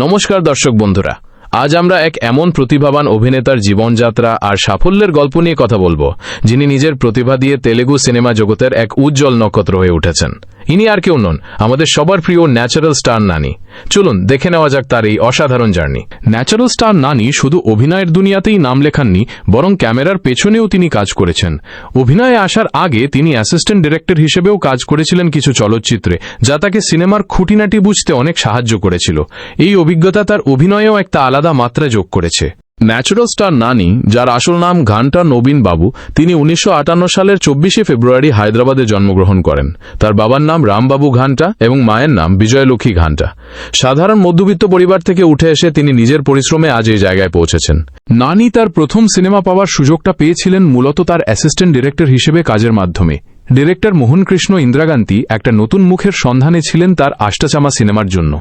নমস্কার দর্শক বন্ধুরা, আজ আমরা এক এমন প্রতিভাবান অভিনেতার জীবনযাত্রা আর সাফল্যের গল্প নিয়ে কথা বলবো, যিনি নিজের প্রতিভা দিয়ে তেলেগু সিনেমা জগতের এক উজ্জ্বল নক্ষত্র হয়ে উঠেছেন। ইনি আর কেউ নন, আমাদের সবার প্রিয় ন্যাচারাল স্টার নানি। চলুন দেখে নেওয়া যাক তার এই অসাধারণ জার্নি। ন্যাচারাল স্টার নানি শুধু অভিনয়ের দুনিয়াতেই নাম লেখাননি, বরং ক্যামেরার পেছনেও তিনি কাজ করেছেন। অভিনয়ে আসার আগে তিনি অ্যাসিস্ট্যান্ট ডিরেক্টর হিসেবেও কাজ করেছিলেন কিছু চলচ্চিত্রে, যা তাকে সিনেমার খুঁটিনাটি বুঝতে অনেক সাহায্য করেছিল। এই অভিজ্ঞতা তার অভিনয়েও একটা আলাদা মাত্রা যোগ করেছে। ন্যাচারাল স্টার নানি, যার আসল নাম ঘান্টা নবীন বাবু, তিনি 1958 সালের 24শে ফেব্রুয়ারি হায়দ্রাবাদে জন্মগ্রহণ করেন। তার বাবার নাম রামবাবু ঘান্টা এবং মায়ের নাম বিজয়লক্ষ্মী ঘান্টা। সাধারণ মধ্যবিত্ত পরিবার থেকে উঠে এসে তিনি নিজের পরিশ্রমে আজ এই জায়গায় পৌঁছেছেন। নানি তার প্রথম সিনেমা পাওয়ার সুযোগটা পেয়েছিলেন মূলত তার অ্যাসিস্ট্যান্ট ডিরেক্টর হিসেবে কাজের মাধ্যমে। ডিরেক্টর মোহনকৃষ্ণ ইন্দিরাগান্তি একটা নতুন মুখের সন্ধানে ছিলেন তার আষ্টাচামা সিনেমার জন্য।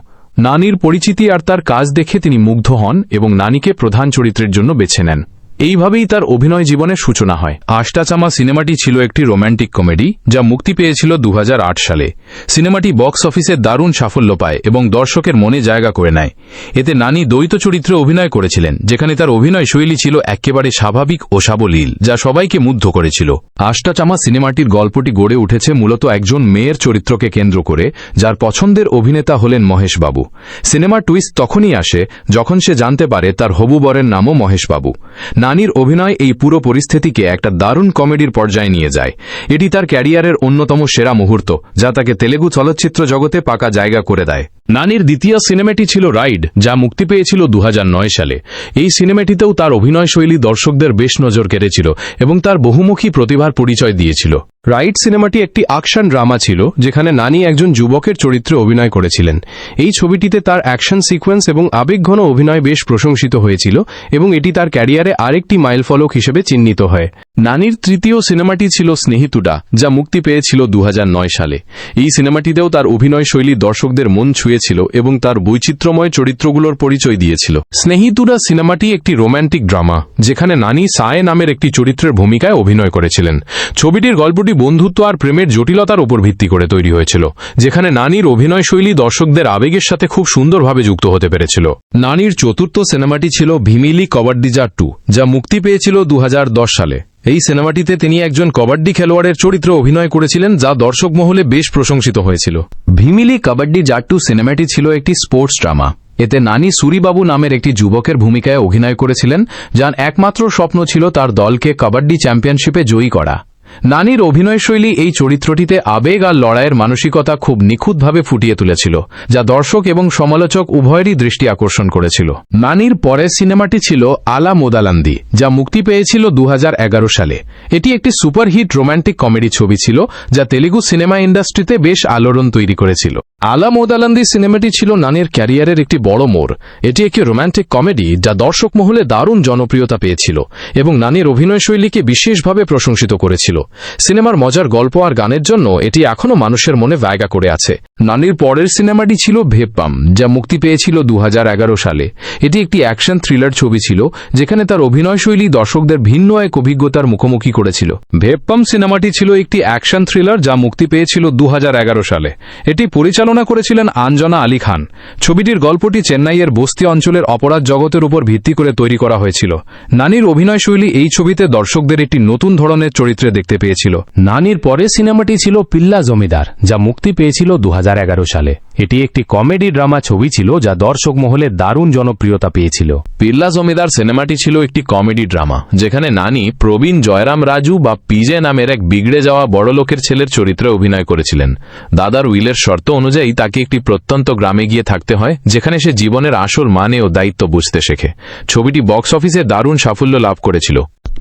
নানির পরিচিতি আর তার কাজ দেখে তিনি মুগ্ধ হন এবং নানিকে প্রধান চরিত্রের জন্য বেছে নেন। এইভাবেই তার অভিনয় জীবনের সূচনা হয়। আষ্টাচামা সিনেমাটি ছিল একটি রোম্যান্টিক কমেডি, যা মুক্তি পেয়েছিল 2008 সালে। সিনেমাটি বক্স অফিসে দারুণ সাফল্য পায় এবং দর্শকের মনে জায়গা করে নেয়। এতে নানি দ্বৈত চরিত্রে অভিনয় করেছিলেন, যেখানে তার অভিনয় শৈলী ছিল একেবারে স্বাভাবিক ও সাবলীল, যা সবাইকে মুগ্ধ করেছিল। আষ্টাচামা সিনেমাটির গল্পটি গড়ে উঠেছে মূলত একজন মেয়ের চরিত্রকে কেন্দ্র করে, যার পছন্দের অভিনেতা হলেন মহেশ বাবু। সিনেমার টুইস্ট তখনই আসে যখন সে জানতে পারে তার হবু বরের নামও মহেশ বাবু। নানির অভিনয় এই পুরো পরিস্থিতিকে একটা দারুণ কমেডির পর্যায়ে নিয়ে যায়। এটি তার ক্যারিয়ারের অন্যতম সেরা মুহূর্ত, যা তাকে তেলেগু চলচ্চিত্র জগতে পাকা জায়গা করে দেয়। নানির দ্বিতীয় সিনেমাটি ছিল রাইড, যা মুক্তি পেয়েছিল 2009 সালে। এই সিনেমাটিতেও তার অভিনয় শৈলী দর্শকদের বেশ নজর কেড়েছিল এবং তার বহুমুখী প্রতিভার পরিচয় দিয়েছিল। রাইড সিনেমাটি একটি অ্যাকশন ড্রামা ছিল, যেখানে নানি একজন যুবকের চরিত্রে অভিনয় করেছিলেন। এই ছবিটিতে তার অ্যাকশন সিকোয়েন্স এবং আবেগঘন অভিনয় বেশ প্রশংসিত হয়েছিল এবং এটি তার ক্যারিয়ারে আরেকটি মাইলফলক হিসেবে চিহ্নিত হয়। নানির তৃতীয় সিনেমাটি ছিল স্নেহিতুডা, যা মুক্তি পেয়েছিল 2009 সালে। এই সিনেমাটিতেও তার অভিনয় শৈলী দর্শকদের মন ছুঁয়েছিল এবং তার বৈচিত্র্যময় চরিত্রগুলোর পরিচয় দিয়েছিল। স্নেহিতুডা সিনেমাটি একটি রোম্যান্টিক ড্রামা, যেখানে নানি সায়ে নামের একটি চরিত্রের ভূমিকায় অভিনয় করেছিলেন। ছবিটির গল্পটি বন্ধুত্ব আর প্রেমের জটিলতার উপর ভিত্তি করে তৈরি হয়েছিল, যেখানে নানির অভিনয় শৈলী দর্শকদের আবেগের সাথে খুব সুন্দরভাবে যুক্ত হতে পেরেছিল। নানির চতুর্থ সিনেমাটি ছিল ভিমিলি কবাড্ডিজা 2, যা মুক্তি পেয়েছিল 2010 সালে। এই সিনেমাটিতে তিনি একজন কবাড্ডি খেলোয়াড়ের চরিত্রে অভিনয় করেছিলেন, যা দর্শক মহলে বেশ প্রশংসিত হয়েছিল। ভিমিলি কবাড্ডিজা 2 সিনেমাটি ছিল একটি স্পোর্টস ড্রামা। এতে নানি সুরিবাবু নামের একটি যুবকের ভূমিকায় অভিনয় করেছিলেন, যার একমাত্র স্বপ্ন ছিল তার দলকে কাবাড্ডি চ্যাম্পিয়নশিপে জয়ী করা। নানির অভিনয়শৈলী এই চরিত্রটিতে আবেগ আর লড়াইয়ের মানসিকতা খুব নিখুঁতভাবে ফুটিয়ে তুলেছিল, যা দর্শক এবং সমালোচক উভয়েরই দৃষ্টি আকর্ষণ করেছিল। নানির পরের সিনেমাটি ছিল আলা মোদালান্দি, যা মুক্তি পেয়েছিল 2011 সালে। এটি একটি সুপারহিট রোম্যান্টিক কমেডি ছবি ছিল, যা তেলুগু সিনেমা ইন্ডাস্ট্রিতে বেশ আলোড়ন তৈরি করেছিল। আলা মোদালান্দি সিনেমাটি ছিল নানির ক্যারিয়ারের একটি বড় মোড়। এটি একটি রোম্যান্টিক কমেডি, যা দর্শক মহলে দারুণ জনপ্রিয়তা পেয়েছিল এবং নানির অভিনয়শৈলীকে বিশেষভাবে প্রশংসিত করেছিল। সিনেমার মজার গল্প আর গানের জন্য এটি এখনও মানুষের মনে জায়গা করে আছে। নানির পরের সিনেমাটি ছিল ভেপ্পাম, যা মুক্তি পেয়েছিল 2011 সালে। এটি একটি অ্যাকশন থ্রিলার ছবি ছিল, যেখানে তার অভিনয়শৈলী দর্শকদের ভিন্ন এক অভিজ্ঞতার মুখোমুখি করেছিল। ভেপ্পাম সিনেমাটি ছিল একটি অ্যাকশন থ্রিলার, যা মুক্তি পেয়েছিল 2011 সালে। এটি পরিচালনা করেছিলেন আঞ্জনা আলী খান। ছবিটির গল্পটি চেন্নাইয়ের বস্তি অঞ্চলের অপরাধ জগতের উপর ভিত্তি করে তৈরি করা হয়েছিল। নানির অভিনয়শৈলী এই ছবিতে দর্শকদের একটি নতুন ধরনের চরিত্রে দেখতে পেয়েছিল। নানির পরের সিনেমাটি ছিল পিল্লা জমিদার, যা মুক্তি পেয়েছিল 2011 সালে। এটি একটি কমেডি ড্রামা ছবি ছিল, যা দর্শক মহলে দারুণ জনপ্রিয়তা পেয়েছিল। পিল্লা জমিদার সিনেমাটি ছিল একটি কমেডি ড্রামা, যেখানে নানি প্রবীণ জয়রাম রাজু বা পিজে নামের এক বিগড়ে যাওয়া বড়লোকের ছেলের চরিত্রে অভিনয় করেছিলেন। দাদার উইলের শর্ত অনুযায়ী তাকে একটি প্রত্যন্ত গ্রামে গিয়ে থাকতে হয়, যেখানে সে জীবনের আসল মানে ও দায়িত্ব বুঝতে শেখে। ছবিটি বক্স অফিসে দারুণ সাফল্য লাভ করেছিল।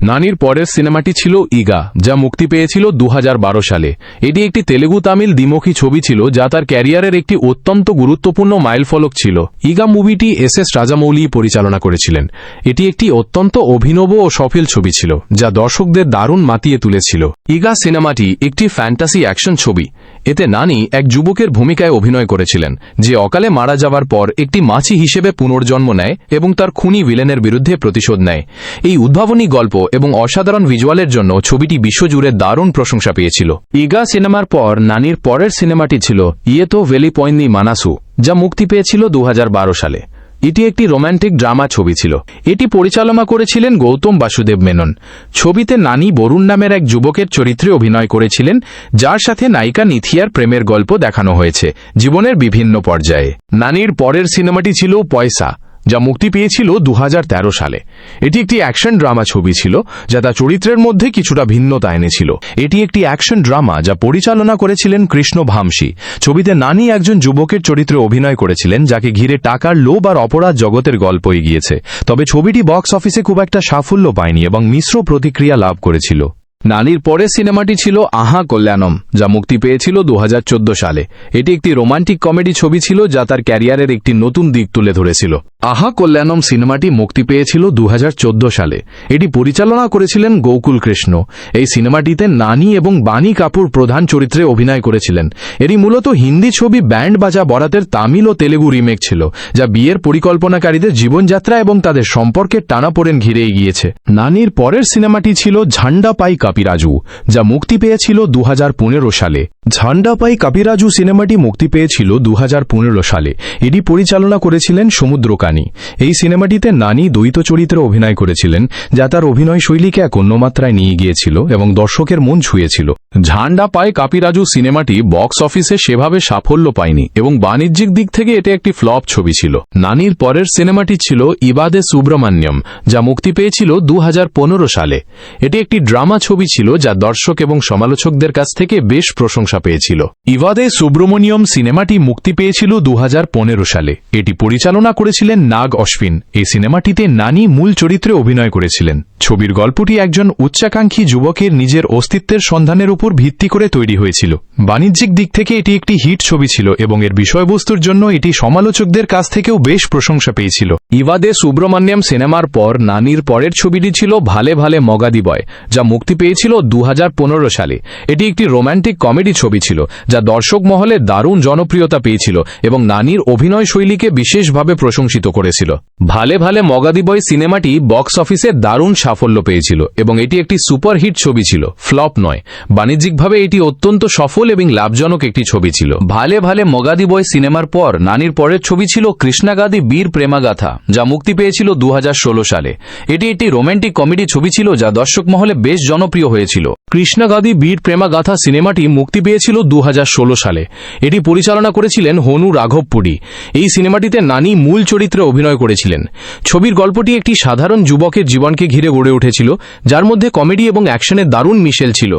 নানির পরের সিনেমাটি ছিল ইগা, যা মুক্তি পেয়েছিল 2012 সালে। এটি একটি তেলুগু তামিল দ্বিমুখী ছবি ছিল, যা তার ক্যারিয়ারের একটি অত্যন্ত গুরুত্বপূর্ণ মাইলফলক ছিল। ইগা মুভিটি এস রাজামৌলি পরিচালনা করেছিলেন। এটি একটি অত্যন্ত অভিনব ও সফল ছবি ছিল, যা দর্শকদের দারুণ মাতিয়ে তুলেছিল। ইগা সিনেমাটি একটি ফ্যান্টাসি অ্যাকশন ছবি। এতে নানি এক যুবকের ভূমিকায় অভিনয় করেছিলেন, যে অকালে মারা যাওয়ার পর একটি মাছি হিসেবে পুনর্জন্ম নেয় এবং তার খুনি ভিলেনের বিরুদ্ধে প্রতিশোধ নেয়। এই উদ্ভাবনী গল্প এবং অসাধারণ ভিজুয়ালের জন্য ছবিটি বিশ্বজুড়ে দারুণ প্রশংসা পেয়েছিল। ইগা সিনেমার পর নানির পরের সিনেমাটি ছিল ইয়েতো ভেলি পয়েন্নি মানাসু, যা মুক্তি পেয়েছিল 2012 সালে। এটি একটি রোম্যান্টিক ড্রামা ছবি ছিল। এটি পরিচালনা করেছিলেন গৌতম বাসুদেব মেনন। ছবিতে নানি বরুণ নামের এক যুবকের চরিত্রে অভিনয় করেছিলেন, যার সাথে নায়িকা নিথিয়ার প্রেমের গল্প দেখানো হয়েছে জীবনের বিভিন্ন পর্যায়ে। নানির পরের সিনেমাটি ছিল পয়সা, যা মুক্তি পেয়েছিল 2013 সালে। এটি একটি অ্যাকশন ড্রামা ছবি ছিল, যা তার চরিত্রের মধ্যে কিছুটা ভিন্নতা এনেছিল। এটি একটি অ্যাকশন ড্রামা যা পরিচালনা করেছিলেন কৃষ্ণ ভামসী। ছবিতে নানি একজন যুবকের চরিত্রে অভিনয় করেছিলেন, যাকে ঘিরে টাকার লোভ আর অপরাধ জগতের গল্প এগিয়েছে। তবে ছবিটি বক্স অফিসে খুব একটা সাফল্য পায়নি এবং মিশ্র প্রতিক্রিয়া লাভ করেছিল। নানির পরের সিনেমাটি ছিল আহা কল্যাণম, যা মুক্তি পেয়েছিল 2014 সালে। এটি একটি রোমান্টিক কমেডি ছবি ছিল, যা তার ক্যারিয়ারের একটি নতুন দিক তুলে ধরেছিল। আহা কল্যাণম সিনেমাটি মুক্তি পেয়েছিল 2014 সালে। এটি পরিচালনা করেছিলেন গোকুল কৃষ্ণ। এই সিনেমাটিতে নানি এবং বাণী কাপুর প্রধান চরিত্রে অভিনয় করেছিলেন। এটি মূলত হিন্দি ছবি ব্যান্ড বাজা বরাতের তামিল ও তেলেগু রিমেক ছিল, যা বিয়ের পরিকল্পনাকারীদের জীবনযাত্রা এবং তাদের সম্পর্কের টানাপোড়েন ঘিরে এগিয়েছে। নানির পরের সিনেমাটি ছিল ঝান্ডা পাই কাপিরাজু, যা মুক্তি পেয়েছিল 2015 সালে। ঝান্ডা পাই কাপিরাজু সিনেমাটি মুক্তি পেয়েছিল 2015 সালে। এটি পরিচালনা করেছিলেন সমুদ্রকানী। এই সিনেমাটিতে নানি দ্বৈত চরিত্রে অভিনয় করেছিলেন, যা তার অভিনয় শৈলীকে এক অন্য মাত্রায় নিয়ে গিয়েছিল এবং দর্শকের মন ছুঁয়েছিল। ঝান্ডা পাই কাপিরাজু সিনেমাটি বক্স অফিসে সেভাবে সাফল্য পায়নি এবং বাণিজ্যিক দিক থেকে এটি একটি ফ্লপ ছবি ছিল। নানির পরের সিনেমাটি ছিল ইবাদে সুব্রমণ্যম, যা মুক্তি পেয়েছিল 2015 সালে। এটি একটি ড্রামা ছবি ছিল, যা দর্শক এবং সমালোচকদের কাছ থেকে বেশ প্রশংসা পেয়েছিল। ইবাদে সুব্রমণিয়ম সিনেমাটি মুক্তি পেয়েছিল 2015 সালে। এটি পরিচালনা করেছিলেন নাগ অশ্বিন। এই সিনেমাটিতে নানি মূল চরিত্রে অভিনয় করেছিলেন। ছবির গল্পটি একজন উচ্চাকাঙ্ক্ষী যুবকের নিজের অস্তিত্বের সন্ধানের উপর ভিত্তি করে তৈরি হয়েছিল। বাণিজ্যিক দিক থেকে এটি একটি হিট ছবি ছিল এবং এর বিষয়বস্তুর জন্য এটি সমালোচকদের কাছ থেকেও বেশ প্রশংসা পেয়েছিল। ইবাদে সুব্রমণ্যম সিনেমার পর নানির পরের ছবিটি ছিল ভালে ভালে মগাদি বয়, যা মুক্তি পেয়েছিল 2015 সালে। এটি একটি রোম্যান্টিক কমেডি ছবি ছিল, যা দর্শক মহলে দারুণ জনপ্রিয়তা পেয়েছিল এবং নানির অভিনয় শৈলীকে বিশেষভাবে প্রশংসিত করেছিল। ভালে ভালে মগাদি বয় সিনেমাটি বক্স অফিসে দারুণ সাফল্য পেয়েছিল এবং এটি একটি সুপারহিট ছবি ছিল, ফ্লপ নয়। বাণিজ্যিকভাবে এটি অত্যন্ত সফল এবং লাভজনক একটি ছবি ছিল। ভালে ভালে মগাদি বয় সিনেমার পর নানির পরের ছবি ছিল কৃষ্ণাগাদি বীর প্রেমাগাথা, যা মুক্তি পেয়েছিল 2016 সালে। এটি একটি রোম্যান্টিক কমেডি ছবি ছিল, যা দর্শক মহলে বেশ জনপ্রিয় হয়েছিল। কৃষ্ণাগাদি বীর প্রেমাগাথা সিনেমাটি মুক্তি পেয়েছিল 2016 সালে। এটি পরিচালনা করেছিলেন হনু রাঘবপুরী। এই সিনেমাটিতে নানি মূল চরিত্রে অভিনয় করেছিলেন। ছবির গল্পটি একটি সাধারণ যুবকের জীবনকে ঘিরে গড়ে উঠেছিল, যার মধ্যে কমেডি এবং অ্যাকশনের দারুণ মিশেল ছিল।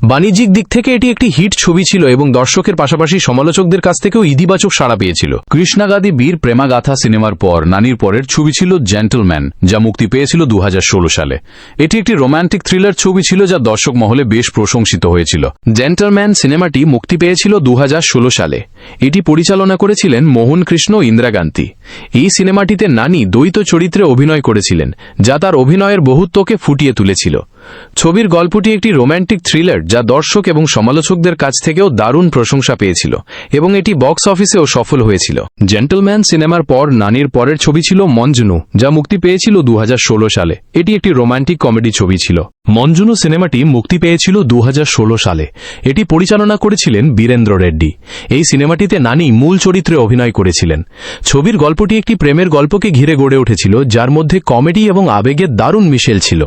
বাণিজ্যিক দিক থেকে এটি একটি হিট ছবি ছিল এবং দর্শকের পাশাপাশি সমালোচকদের কাছ থেকেও ইতিবাচক সাড়া পেয়েছিল। কৃষ্ণাগাদি বীর প্রেমাগাথা সিনেমার পর নানির পরের ছবি ছিল জেন্টলম্যান, যা মুক্তি পেয়েছিল 2016 সালে। এটি একটি রোম্যান্টিক থ্রিলার ছবি ছিল, যা দর্শক মহলে বেশ প্রশংসিত হয়েছিল। জেন্টলম্যান সিনেমাটি মুক্তি পেয়েছিল 2016 সালে। এটি পরিচালনা করেছিলেন মোহন কৃষ্ণ ইন্দিরাগান্তি। এই সিনেমাটিতে নানি দ্বৈত চরিত্রে অভিনয় করেছিলেন, যা তার অভিনয়ের বহুত্বকে ফুটিয়ে তুলেছিল। ছবির গল্পটি একটি রোম্যান্টিক থ্রিলার, যা দর্শক এবং সমালোচকদের কাছ থেকেও দারুণ প্রশংসা পেয়েছিল এবং এটি বক্স অফিসেও সফল হয়েছিল। জেন্টলম্যান সিনেমার পর নানির পরের ছবি ছিল মঞ্জুনু, যা মুক্তি পেয়েছিল 2016 সালে। এটি একটি রোম্যান্টিক কমেডি ছবি ছিল। মঞ্জুনু সিনেমাটি মুক্তি পেয়েছিল 2016 সালে। এটি পরিচালনা করেছিলেন বীরেন্দ্র রেড্ডি। এই সিনেমাটিতে নানি মূল চরিত্রে অভিনয় করেছিলেন। ছবির গল্পটি একটি প্রেমের গল্পকে ঘিরে গড়ে উঠেছিল, যার মধ্যে কমেডি এবং আবেগের দারুণ মিশেল ছিল।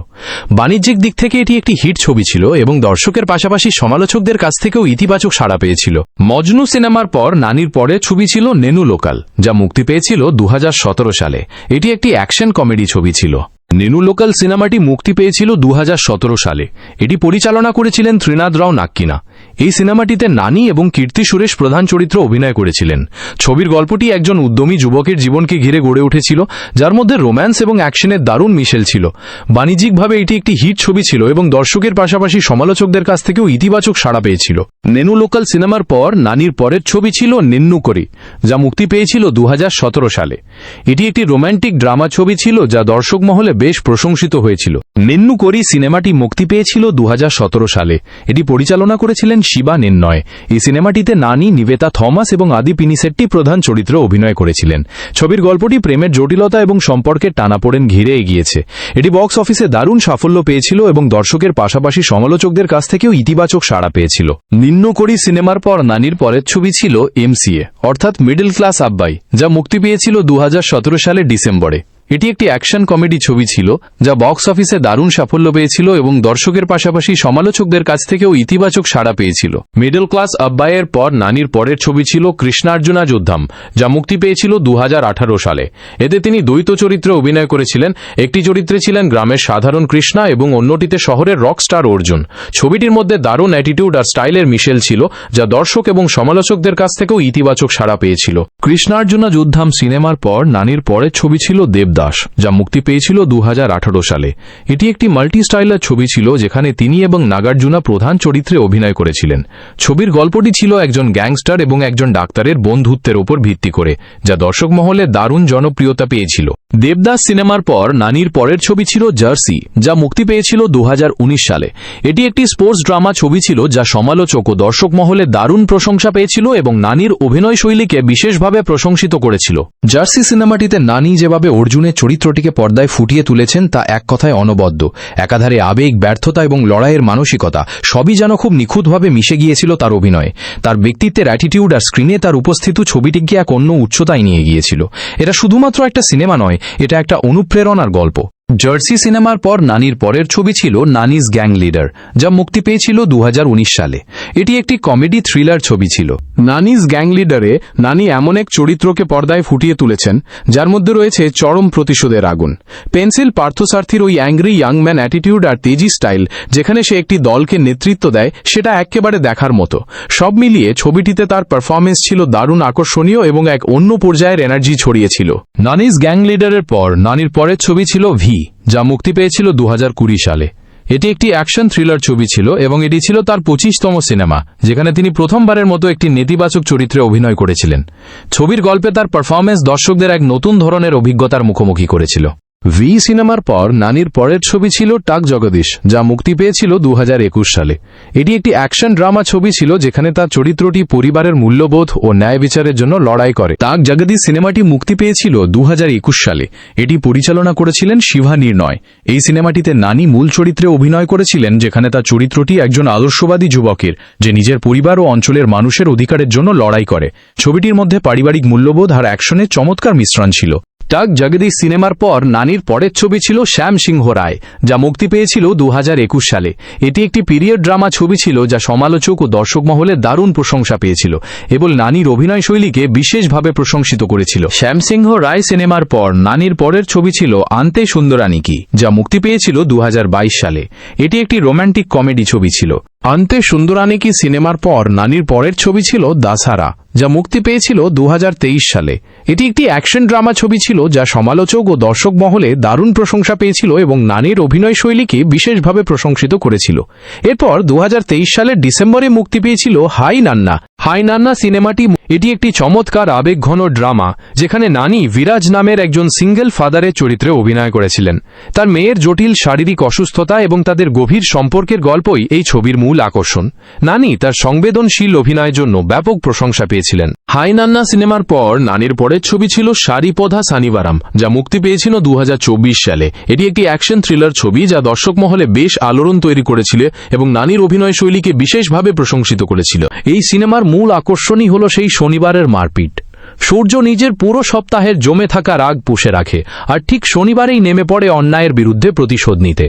বাণিজ্যিক দিক থেকে এটি একটি হিট ছবি ছিল এবং দর্শকের পাশাপাশি সমালোচকদের কাছ থেকেও ইতিবাচক সাড়া পেয়েছিল। মজনু সিনেমার পর নানির পরের ছবি ছিল নেনু লোকাল, যা মুক্তি পেয়েছিল 2017 সালে। এটি একটি অ্যাকশন কমেডি ছবি ছিল। নেনু লোকাল সিনেমাটি মুক্তি পেয়েছিল 2017 সালে। এটি পরিচালনা করেছিলেন ত্রিনাথ রাও নাক্কিনা। এই সিনেমাটিতে নানি এবং কীর্তি সুরেশ প্রধান চরিত্রে অভিনয় করেছিলেন। ছবির গল্পটি একজন উদ্যমী যুবকের জীবনকে ঘিরে গড়ে উঠেছিল, যার মধ্যে রোম্যান্স এবং অ্যাকশনের দারুণ মিশেল ছিল। বাণিজ্যিকভাবে এটি একটি হিট ছবি ছিল এবং দর্শকের পাশাপাশি সমালোচকদের কাছ থেকেও ইতিবাচক সাড়া পেয়েছিল। নেনু লোকাল সিনেমার পর নানির পরের ছবি ছিল নিন্নু করি, যা মুক্তি পেয়েছিল 2017 সালে। এটি একটি রোম্যান্টিক ড্রামা ছবি ছিল, যা দর্শক মহলে বেশ প্রশংসিত হয়েছিল। নিন্নু কোরি সিনেমাটি মুক্তি পেয়েছিল 2017 সালে। এটি পরিচালনা করেছিলেন শিবা নির্ণয়। এই সিনেমাটিতে নানি, নিবেতা থমাস এবং আদি পিনিসেট্টি প্রধান চরিত্রে অভিনয় করেছিলেন। ছবির গল্পটি প্রেমের জটিলতা এবং সম্পর্কের টানাপোড়েন ঘিরে এগিয়েছে। এটি বক্স অফিসে দারুণ সাফল্য পেয়েছিল এবং দর্শকের পাশাপাশি সমালোচকদের কাছ থেকেও ইতিবাচক সাড়া পেয়েছিল। নিন্নু কোরি সিনেমার পর নানির পরের ছবি ছিল এমসিএ অর্থাৎ মিডল ক্লাস আব্বাই, যা মুক্তি পেয়েছিল 2017 সালের ডিসেম্বরে। এটি একটি অ্যাকশন কমেডি ছবি ছিল যা বক্স অফিসে দারুণ সাফল্য পেয়েছিল এবং দর্শকের পাশাপাশি সমালোচকদের কাছ থেকেও ইতিবাচক সাড়া পেয়েছিল। মিডল ক্লাস আব্বাইয়ের পর নানির পরের ছবি ছিল কৃষ্ণার্জুনা যুদ্ধম, যা মুক্তি পেয়েছিল 2018 সালে। এতে তিনি দ্বৈত চরিত্রে অভিনয় করেছিলেন। একটি চরিত্রে ছিলেন গ্রামের সাধারণ কৃষ্ণা এবং অন্যটিতে শহরের রক স্টার অর্জুন। ছবিটির মধ্যে দারুণ অ্যাটিটিউড আর স্টাইলের মিশেল ছিল, যা দর্শক এবং সমালোচকদের কাছ থেকেও ইতিবাচক সাড়া পেয়েছিল। কৃষ্ণার্জুনা যুদ্ধম সিনেমার পর নানির পরের ছবি ছিল দেবদাস, যা মুক্তি পেয়েছিল 2018 সালে। এটি একটি মাল্টি স্টাইলার ছবি ছিল যেখানে তিনি এবং নাগার্জুনা প্রধান চরিত্রে অভিনয় করেছিলেন। ছবির গল্পটি ছিল একজন গ্যাংস্টার এবং একজন ডাক্তারের বন্ধুত্বের উপর ভিত্তি করে, যা দর্শক মহলে দারুণ জনপ্রিয়তা পেয়েছিল। দেবদাস সিনেমার পর নানির পরের ছবি ছিল জার্সি, যা মুক্তি পেয়েছিল 2019 সালে। এটি একটি স্পোর্টস ড্রামা ছবি ছিল যা সমালোচক ও দর্শক মহলে দারুণ প্রশংসা পেয়েছিল এবং নানির অভিনয় শৈলীকে বিশেষভাবে প্রশংসিত করেছিল। জার্সি সিনেমাটিতে নানি যেভাবে অর্জুনের চরিত্রটিকে পর্দায় ফুটিয়ে তুলেছেন তা এক কথায় অনবদ্য। একাধারে আবেগ, ব্যর্থতা এবং লড়াইয়ের মানসিকতা সবই যেন খুব নিখুঁতভাবে মিশে গিয়েছিল তার অভিনয়ে। তার ব্যক্তিত্বের অ্যাটিটিউড আর স্ক্রিনে তার উপস্থিতি ছবিটিকে এক অন্য উচ্চতায় নিয়ে গিয়েছিল। এটা শুধুমাত্র একটা সিনেমা নয়, এটা একটা অনুপ্রেরণার গল্প। জার্সি সিনেমার পর নানির পরের ছবি ছিল নানিজ গ্যাং লিডার, যা মুক্তি পেয়েছিল 2019 সালে। এটি একটি কমেডি থ্রিলার ছবি ছিল। নানিজ গ্যাং লিডারে নানি এমন এক চরিত্রকে পর্দায় ফুটিয়ে তুলেছেন যার মধ্যে রয়েছে চরম প্রতিশোধের আগুন। পেন্সিল পার্থসারথীর ওই অ্যাংরি ইয়াংম্যান অ্যাটিটিউড আর তেজি স্টাইল, যেখানে সে একটি দলকে নেতৃত্ব দেয়, সেটা একেবারে দেখার মতো। সব মিলিয়ে ছবিটিতে তার পারফরমেন্স ছিল দারুণ আকর্ষণীয় এবং এক অন্য পর্যায়ের এনার্জি ছড়িয়েছিল। নানিজ গ্যাং লিডারের পর নানির পরের ছবি ছিল ভি, যা মুক্তি পেয়েছিল 2020 সালে। এটি একটি অ্যাকশন থ্রিলার ছবি ছিল এবং এটি ছিল তার 25তম সিনেমা, যেখানে তিনি প্রথমবারের মতো একটি নেতিবাচক চরিত্রে অভিনয় করেছিলেন। ছবির গল্পে তার পারফরমেন্স দর্শকদের এক নতুন ধরনের অভিজ্ঞতার মুখোমুখি করেছিল। ভি সিনেমার পর নানির পরের ছবি ছিল টাক জগদীশ, যা মুক্তি পেয়েছিল 2021 সালে। এটি একটি অ্যাকশন ড্রামা ছবি ছিল যেখানে তার চরিত্রটি পরিবারের মূল্যবোধ ও ন্যায় বিচারের জন্য লড়াই করে। টাক জগদীশ সিনেমাটি মুক্তি পেয়েছিল 2021 সালে। এটি পরিচালনা করেছিলেন শিবা নির্ণয়। এই সিনেমাটিতে নানি মূল চরিত্রে অভিনয় করেছিলেন, যেখানে তার চরিত্রটি একজন আদর্শবাদী যুবকের যে নিজের পরিবার ও অঞ্চলের মানুষের অধিকারের জন্য লড়াই করে। ছবিটির মধ্যে পারিবারিক মূল্যবোধ আর অ্যাকশনের চমৎকার মিশ্রণ ছিল। টাক জগদীশ সিনেমার পর নানির পরের ছবি ছিল শ্যাম সিংহ রায়, যা মুক্তি পেয়েছিল 2021 সালে। এটি একটি পিরিয়ড ড্রামা ছবি ছিল যা সমালোচক ও দর্শক মহলে দারুণ প্রশংসা পেয়েছিল এবং নানির অভিনয় শৈলীকে বিশেষভাবে প্রশংসিত করেছিল। শ্যাম সিংহ রায় সিনেমার পর নানির পরের ছবি ছিল আন্তে সুন্দরানিকি, যা মুক্তি পেয়েছিল 2022 সালে। এটি একটি রোম্যান্টিক কমেডি ছবি ছিল। আন্তে সুন্দরানিকি সিনেমার পর নানির পরের ছবি ছিল দাসারা, যা মুক্তি পেয়েছিল 2023 সালে। এটি একটি অ্যাকশন ড্রামা ছবি ছিল যা সমালোচক ও দর্শক মহলে দারুণ প্রশংসা পেয়েছিল এবং নানির অভিনয় শৈলীকে বিশেষভাবে প্রশংসিত করেছিল। এরপর 2023 সালের ডিসেম্বরে মুক্তি পেয়েছিল হাই নান্না। হাই নান্না সিনেমাটি এটি একটি চমৎকার আবেগঘন ড্রামা যেখানে নানি বিরাজ নামের একজন সিঙ্গেল ফাদারের চরিত্রে অভিনয় করেছিলেন। তার মেয়ের জটিল শারীরিক অসুস্থতা এবং তাদের গভীর সম্পর্কের গল্পই এই ছবির মূল আকর্ষণ। নানি তার সংবেদনশীল অভিনয়ের জন্য ব্যাপক প্রশংসা পেয়েছিলেন। হাই নান্না সিনেমার পর নানির পরের ছবি ছিল সারিপোধা সানিবারাম, যা মুক্তি পেয়েছিল 2024 সালে। এটি একটি অ্যাকশন থ্রিলার ছবি যা দর্শক মহলে বেশ আলোড়ন তৈরি করেছিল এবং নানির অভিনয় শৈলীকে বিশেষভাবে প্রশংসিত করেছিল। এই সিনেমার মূল আকর্ষণই হল সেই শনিবারের মারপিট। সূর্য নিজের পুরো সপ্তাহের জমে থাকা রাগ পুষে রাখে আর ঠিক শনিবারেই নেমে পড়ে অন্যায়ের বিরুদ্ধে প্রতিশোধ নিতে।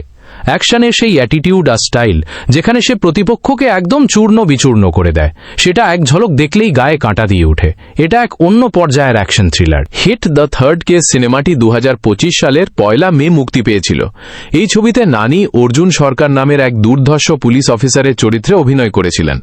অ্যাকশনের সেই অ্যাটিটিউড আর স্টাইল, যেখানে সে প্রতিপক্ষকে একদম চূর্ণ বিচূর্ণ করে দেয়, সেটা এক ঝলক দেখলেই গায়ে কাঁটা দিয়ে ওঠে। এটা এক অন্য পর্যায়ের action thriller. Hit the third case সিনেমাটি 2025 সালের 1 মে মুক্তি পেয়েছিল। এই ছবিতে নানি অর্জুন সরকার নামের এক দুর্ধর্ষ পুলিশ অফিসারের চরিত্রে অভিনয় করেছিলেন।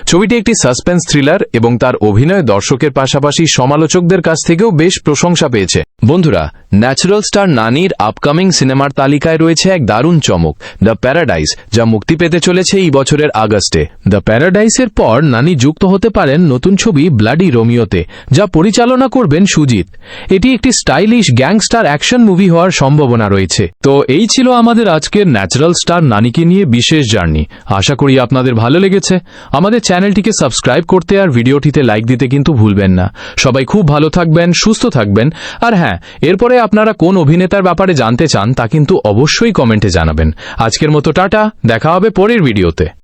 ছবিটি একটি সাসপেন্স থ্রিলার এবং তার অভিনয় দর্শকের পাশাপাশি সমালোচকদের কাছ থেকেও বেশ প্রশংসা পেয়েছে। বন্ধুরা, ন্যাচারাল স্টার নানির আপকামিং সিনেমার তালিকায় রয়েছে এক দারুণ চমক দ্য প্যারাডাইস, যা মুক্তি পেতে চলেছে এই বছরের আগস্টে। দ্য প্যারাডাইসের পর নানি যুক্ত হতে পারেন নতুন ছবি ব্লাডি রোমিওতে, যা পরিচালনা করবেন সুজিত। এটি একটি স্টাইলিশ গ্যাংস্টার অ্যাকশন মুভি হওয়ার সম্ভাবনা রয়েছে। তো এই ছিল আমাদের আজকের ন্যাচারাল স্টার নানিকে নিয়ে বিশেষ জার্নি। আশা করি আপনাদের ভালো লেগেছে। আমাদের চ্যানেলটিকে সাবস্ক্রাইব করতে আর ভিডিওটিতে লাইক দিতে কিন্তু ভুলবেন না। সবাই খুব ভালো থাকবেন, সুস্থ থাকবেন। আর হ্যাঁ, এরপরে আপনারা কোন অভিনেতার ব্যাপারে জানতে চান তা কিন্তু অবশ্যই কমেন্টে জানাবেন। আজকের মতো টাটা, দেখা হবে পরের ভিডিওতে।